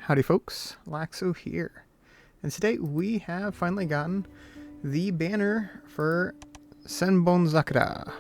Howdy folks, Laxo here, and today we have finally gotten the banner for Senbonzakura.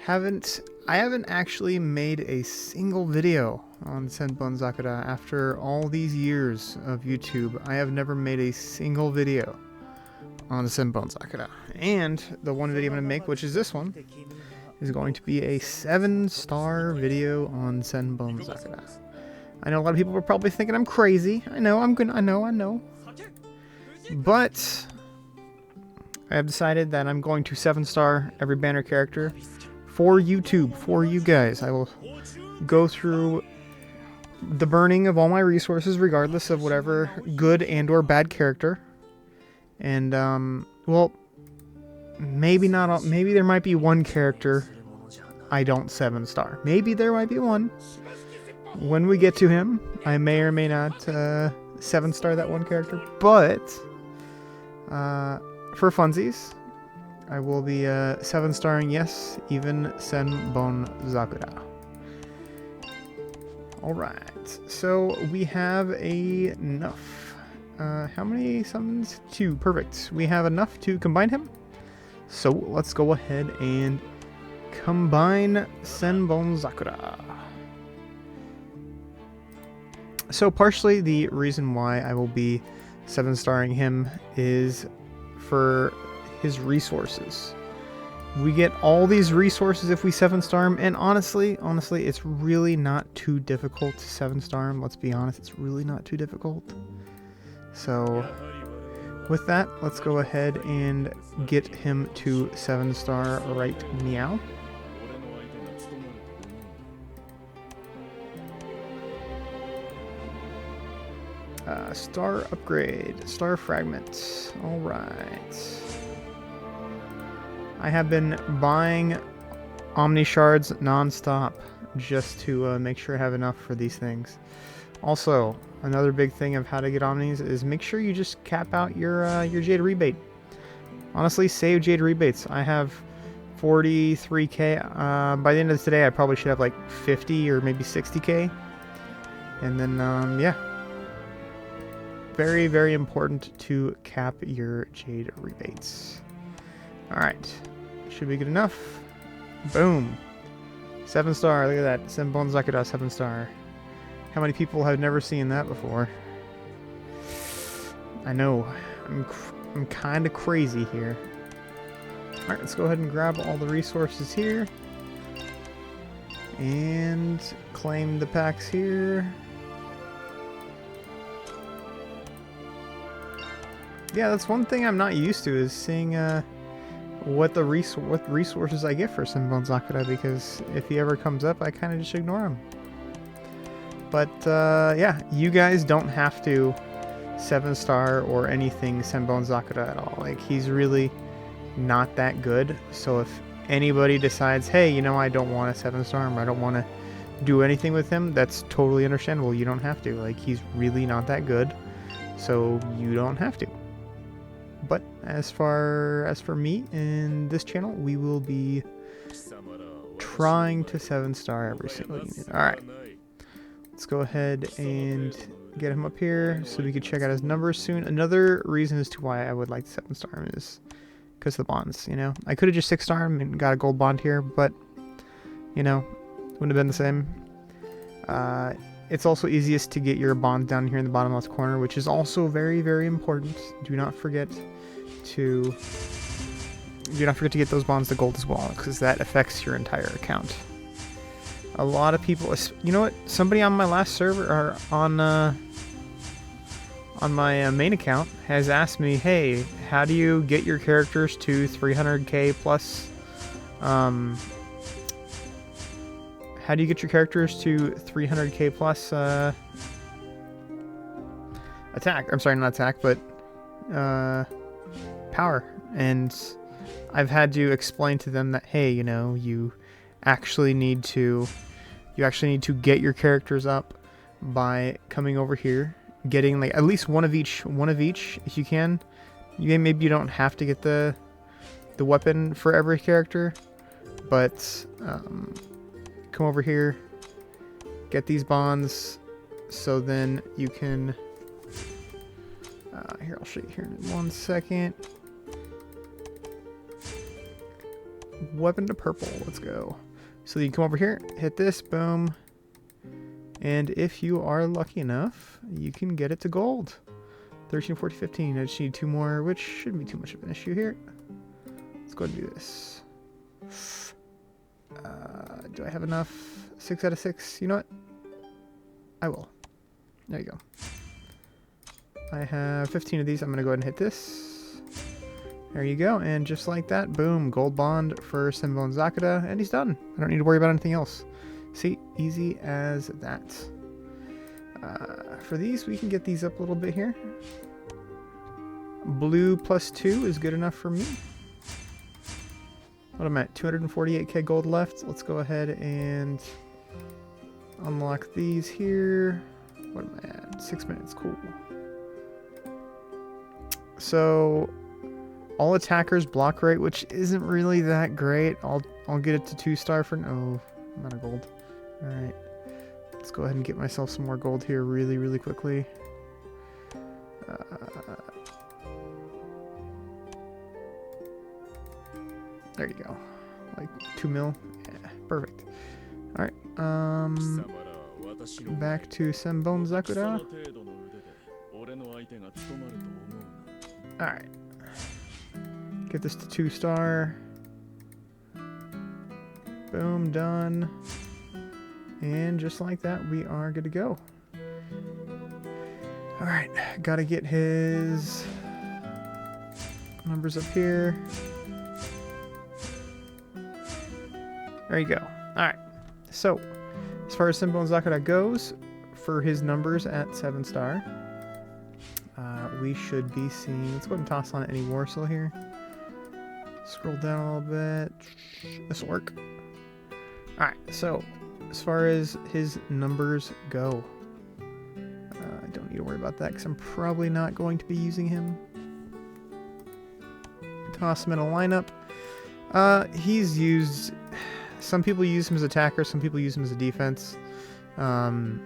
I haven't actually made a single video on Senbonzakura after all these years of YouTube. I have never made a single video on Senbonzakura, and the one video I'm going to make, which is this one, is going to be a 7-star video on Senbonzakura. I know a lot of people are probably thinking I'm crazy. I know. But I have decided that I'm going to 7-star every banner character for YouTube, for you guys. I will go through the burning of all my resources, regardless of whatever good and or bad character. And, well, maybe not all, maybe there might be one character I don't 7-star. Maybe there might be one. When we get to him, I may or may not 7-star that one character, but for funsies, I will be 7-starring, yes, even Senbonzakura. Alright, so we have enough. How many summons? 2, perfect. We have enough to combine him, so let's go ahead and combine Senbonzakura. So partially the reason why I will be 7-starring him is for his resources. We get all these resources if we 7-star him, and honestly, it's really not too difficult to 7-star him. Let's be honest, it's really not too difficult. So with that, let's go ahead and get him to 7-star right meow. Star upgrade, star fragment. Alright. I have been buying Omni shards non-stop just to make sure I have enough for these things. Also, another big thing of how to get Omnis is make sure you just cap out your Jade rebate. Honestly, save Jade rebates. I have 43k. By the end of today, I probably should have like 50 or maybe 60k. And then, yeah. Very, very important to cap your Jade rebates. Alright. Should be good enough. Boom. 7-star. Look at that. Senbonzakura 7-star. How many people have never seen that before? I know. I'm kind of crazy here. Alright, let's go ahead and grab all the resources here. And claim the packs here. Yeah, that's one thing I'm not used to, is seeing what resources I get for Senbonzakura, because if he ever comes up, I kind of just ignore him. But yeah, you guys don't have to 7-star or anything Senbonzakura at all. Like, he's really not that good. So if anybody decides, hey, you know, I don't want to 7-star him, I don't want to do anything with him, that's totally understandable. You don't have to. Like, he's really not that good, so you don't have to. But as for me in this channel, we will be trying to 7-star every single unit. Alright. Let's go ahead and get him up here so we can check out his numbers soon. Another reason as to why I would like to 7-star him is because of the bonds, you know. I could have just 6-star him and got a gold bond here, but, you know, wouldn't have been the same. It's also easiest to get your bond down here in the bottom left corner, which is also very, very important. Do not forget to get those bonds to gold as well, because that affects your entire account. A lot of people, you know what? Somebody on my last server, or on my main account, has asked me, hey, how do you get your characters to 300k plus? How do you get your characters to 300k plus attack? I'm sorry, not attack, but power. And I've had to explain to them that, hey, you know, you actually need to get your characters up by coming over here, getting like at least one of each if you can. Maybe you don't have to get the weapon for every character, but come over here, get these bonds, so then you can... here, I'll show you here in 1 second. Weapon to purple. Let's go. So you come over here, hit this, boom. And if you are lucky enough, you can get it to gold. 13, 14, 15. I just need 2 more, which shouldn't be too much of an issue here. Let's go ahead and do this. Do I have enough? 6 out of 6. You know what? I will. There you go. I have 15 of these. I'm going to go ahead and hit this. There you go. And just like that, boom, gold bond for Senbonzakura, and he's done. I don't need to worry about anything else. See, easy as that. For these, we can get these up a little bit here. Blue +2 is good enough for me. What am I at? 248k gold left. Let's go ahead and unlock these here. What am I at? 6 minutes. Cool. So all attackers block rate, which isn't really that great. I'll get it to 2-star for no. I'm out of gold. All right. Let's go ahead and get myself some more gold here really, really quickly. There you go. Like 2 mil. Yeah, perfect. All right. Back to Senbonzakura. All right. Get this to 2-star. Boom, done. And just like that, we are good to go. All right, gotta get his numbers up here. There you go. All right, so as far as Senbonzakura goes, for his numbers at 7-star, we should be seeing, let's go ahead and toss on any Warsoul here. Scroll down a little bit. This will work. All right, so as far as his numbers go, I don't need to worry about that because I'm probably not going to be using him. Toss him in a lineup. He's used... Some people use him as attacker, some people use him as a defense. I'm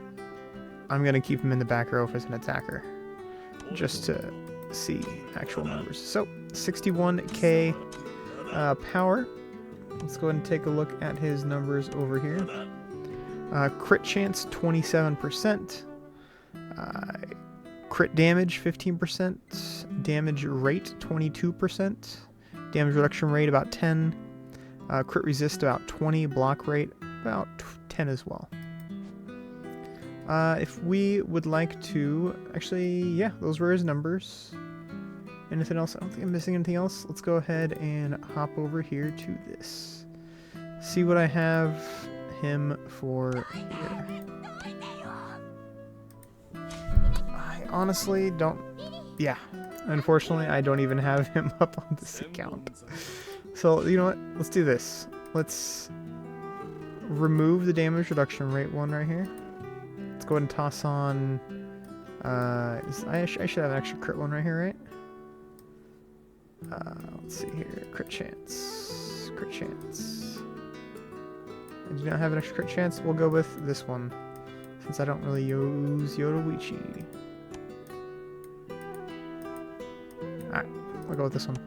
going to keep him in the back row as an attacker, just to see actual numbers. So, 61k power. Let's go ahead and take a look at his numbers over here. Crit chance 27%, crit damage 15%, damage rate 22%, damage reduction rate about 10, crit resist about 20, block rate about 10 as well. If we would like to, actually, yeah, those were his numbers. Anything else? I don't think I'm missing anything else. Let's go ahead and hop over here to this. See what I have him for here. I honestly don't... Yeah. Unfortunately, I don't even have him up on this account. So, you know what? Let's do this. Let's remove the damage reduction rate one right here. Let's go ahead and toss on... I should have an extra crit one right here, right? Let's see here. Crit chance. Crit chance. I do not have an extra crit chance. We'll go with this one, since I don't really use Yoruichi. Alright, I'll go with this one.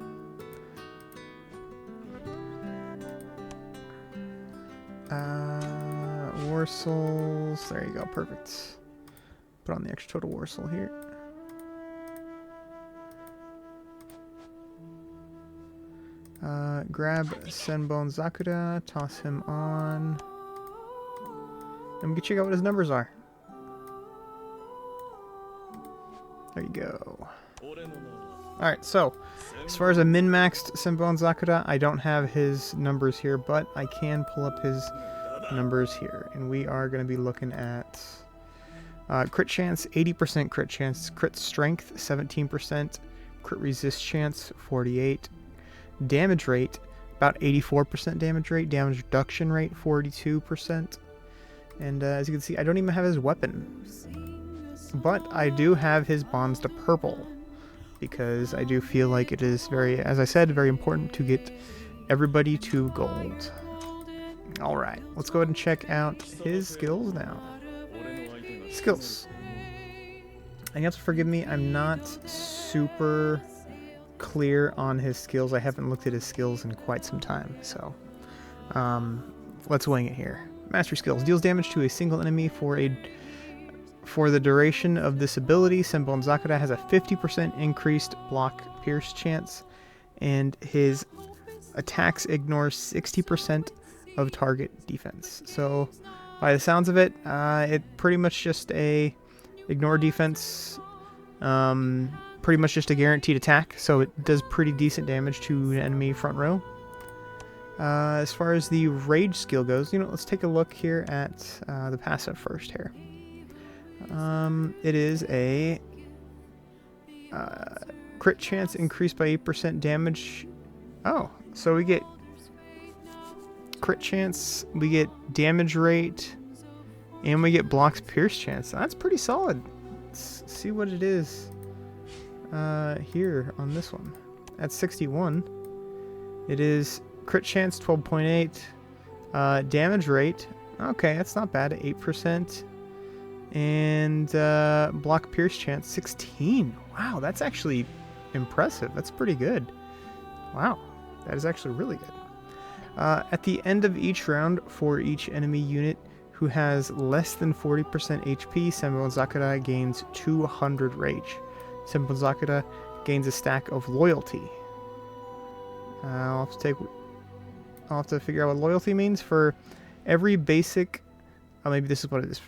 Warsouls. There you go. Perfect. Put on the extra total Warsoul here. Grab Senbonzakura, toss him on, and we can check out what his numbers are. There you go. Alright, so as far as a min-maxed Senbonzakura, I don't have his numbers here, but I can pull up his numbers here, and we are going to be looking at crit chance, 80% crit chance, crit strength, 17%, crit resist chance, 48%, damage rate, about 84% damage rate, damage reduction rate, 42%, and as you can see, I don't even have his weapon, but I do have his bonds to purple, because I do feel like it is very, as I said, very important to get everybody to gold. Alright, let's go ahead and check out his skills now. Skills. And you have to forgive me, I'm not super clear on his skills. I haven't looked at his skills in quite some time, so let's wing it here. Mastery skills. Deals damage to a single enemy for the duration of this ability. Senbonzakura has a 50% increased block pierce chance, and his attacks ignore 60% of target defense. So by the sounds of it, it pretty much just a ignore defense, pretty much just a guaranteed attack, so it does pretty decent damage to an enemy front row. As far as the rage skill goes, let's take a look here at the passive first here. It is a crit chance increased by 8% damage. Oh, so we get crit chance, we get damage rate, and we get blocks pierce chance. That's pretty solid. Let's see what it is here on this one. At 61, it is crit chance 12.8, damage rate, okay, that's not bad, at 8%, and block pierce chance 16. Wow, that's actually impressive. That's pretty good. Wow, that is actually really good. At the end of each round, for each enemy unit who has less than 40% HP, Senbonzakura gains 200 rage. Senbonzakura gains a stack of loyalty. I'll have to figure out what loyalty means. For every basic, maybe this is what it is.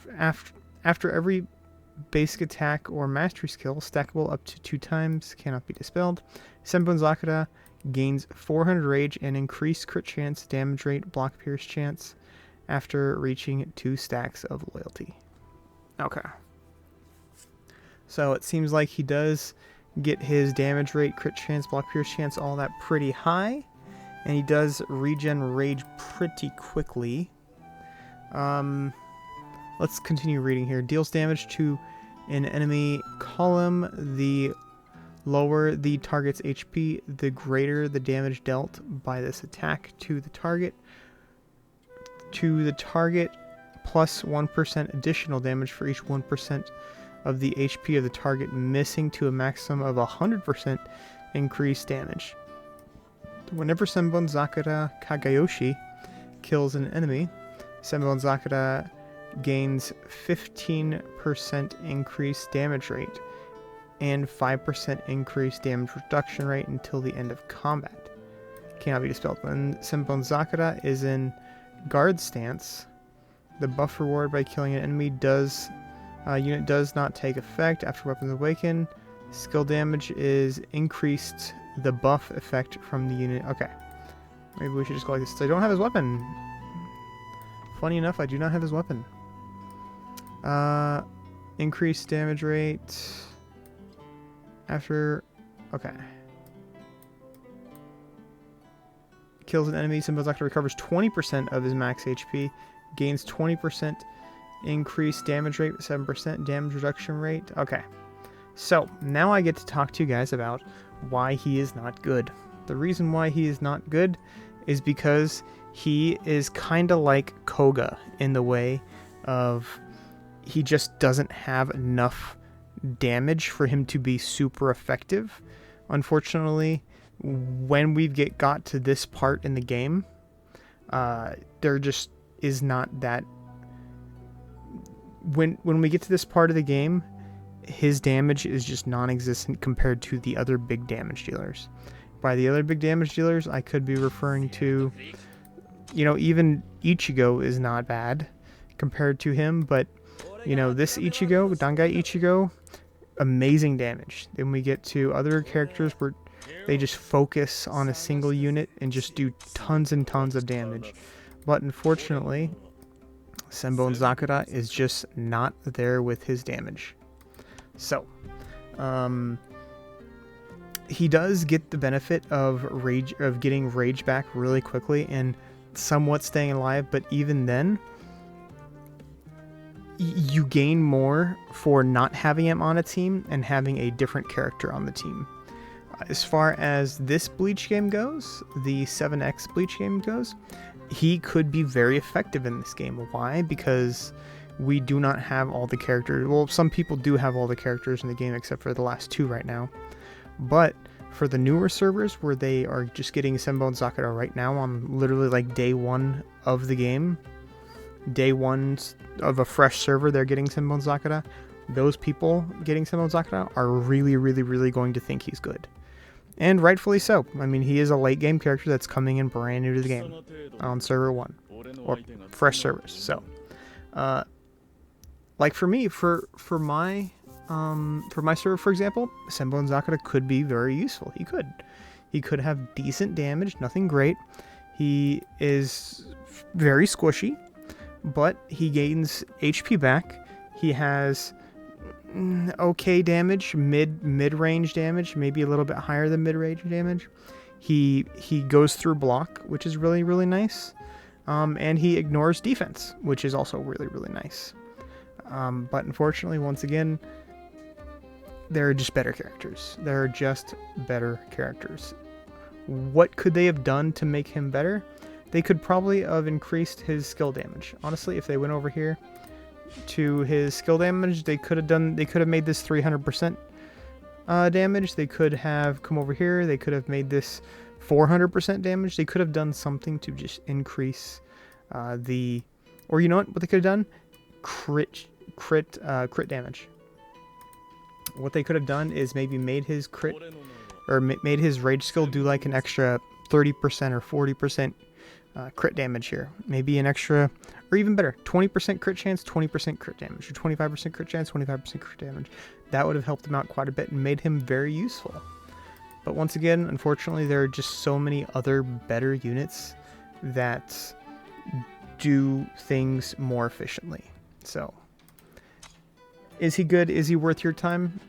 After every basic attack or mastery skill, stackable up to 2 times, cannot be dispelled, Senbonzakura gains 400 rage and increased crit chance, damage rate, block pierce chance after reaching 2 stacks of loyalty. Okay. So it seems like he does get his damage rate, crit chance, block pierce chance, all that pretty high. And he does regen rage pretty quickly. Let's continue reading here. Deals damage to an enemy column. The lower the target's HP, the greater the damage dealt by this attack to the target. Plus 1% additional damage for each 1% of the HP of the target missing, to a maximum of 100% increased damage. Whenever Senbonzakura Kagayoshi kills an enemy, Senbonzakura gains 15% increased damage rate and 5% increased damage reduction rate until the end of combat. Cannot be dispelled. When Senbonzakura is in guard stance, the buff reward by killing an enemy unit does not take effect after weapons awaken. Skill damage is increased. The buff effect from the unit. Okay. Maybe we should just go like this. So I don't have his weapon. Funny enough, I do not have his weapon. Increased damage rate. After... Okay. Kills an enemy. Senbonzakura recovers 20% of his max HP. Gains 20% increased damage rate. 7% damage reduction rate. Okay. So, now I get to talk to you guys about why he is not good. The reason why he is not good is because he is kind of like Koga in the way of he just doesn't have enough damage for him to be super effective. Unfortunately, when we got to this part in the game, there just is not that... When we get to this part of the game, his damage is just non-existent compared to the other big damage dealers. By the other big damage dealers, I could be referring to, even Ichigo is not bad compared to him, but, this Ichigo, Dangai Ichigo, amazing damage. Then we get to other characters where they just focus on a single unit and just do tons and tons of damage. But unfortunately, Senbonzakura is just not there with his damage. So, he does get the benefit of getting rage back really quickly and somewhat staying alive, but even then, you gain more for not having him on a team and having a different character on the team. As far as this Bleach game goes, the 7X Bleach game goes, he could be very effective in this game. Why? Because we do not have all the characters. Well, some people do have all the characters in the game except for the last 2 right now. But for the newer servers where they are just getting Senbonzakura right now on literally like day 1 of the game, day 1 of a fresh server, they're getting Senbonzakura. Those people getting Senbonzakura are really, really, really going to think he's good. And rightfully so. I mean, he is a late game character that's coming in brand new to the game on server 1 or fresh servers. So, like for me, for my server, for example, Senbonzakura could be very useful. He could have decent damage, nothing great. He is very squishy, but he gains HP back. He has okay damage, mid-range damage, maybe a little bit higher than mid-range damage. He goes through block, which is really, really nice. And he ignores defense, which is also really, really nice. But unfortunately, once again, they're just better characters. They're just better characters. What could they have done to make him better? They could probably have increased his skill damage. Honestly, if they went over here to his skill damage, they could have made this 300% damage. They could have come over here. They could have made this 400% damage. They could have done something to just increase or you know what they could have done? Crit damage. What they could have done is maybe made his crit or made his rage skill do like an extra 30% or 40% crit damage here. Maybe an extra, or even better, 20% crit chance, 20% crit damage, or 25% crit chance, 25% crit damage. That would have helped him out quite a bit and made him very useful. But once again, unfortunately, there are just so many other better units that do things more efficiently. So, is he good? Is he worth your time?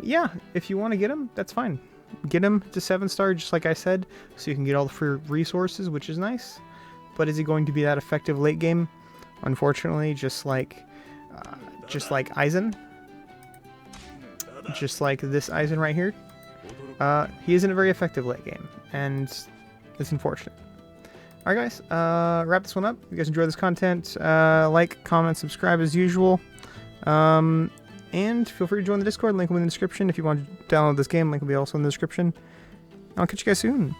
Yeah, if you want to get him, that's fine. Get him to 7-star, just like I said, so you can get all the free resources, which is nice. But is he going to be that effective late game? Unfortunately, just like Aizen, just like this Aizen right here, he isn't a very effective late game, and it's unfortunate. Alright guys, wrap this one up. If you guys enjoy this content, like, comment, subscribe as usual. And feel free to join the Discord, link will be in the description. If you want to download this game, link will be also in the description. I'll catch you guys soon.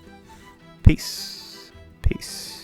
Peace. Peace.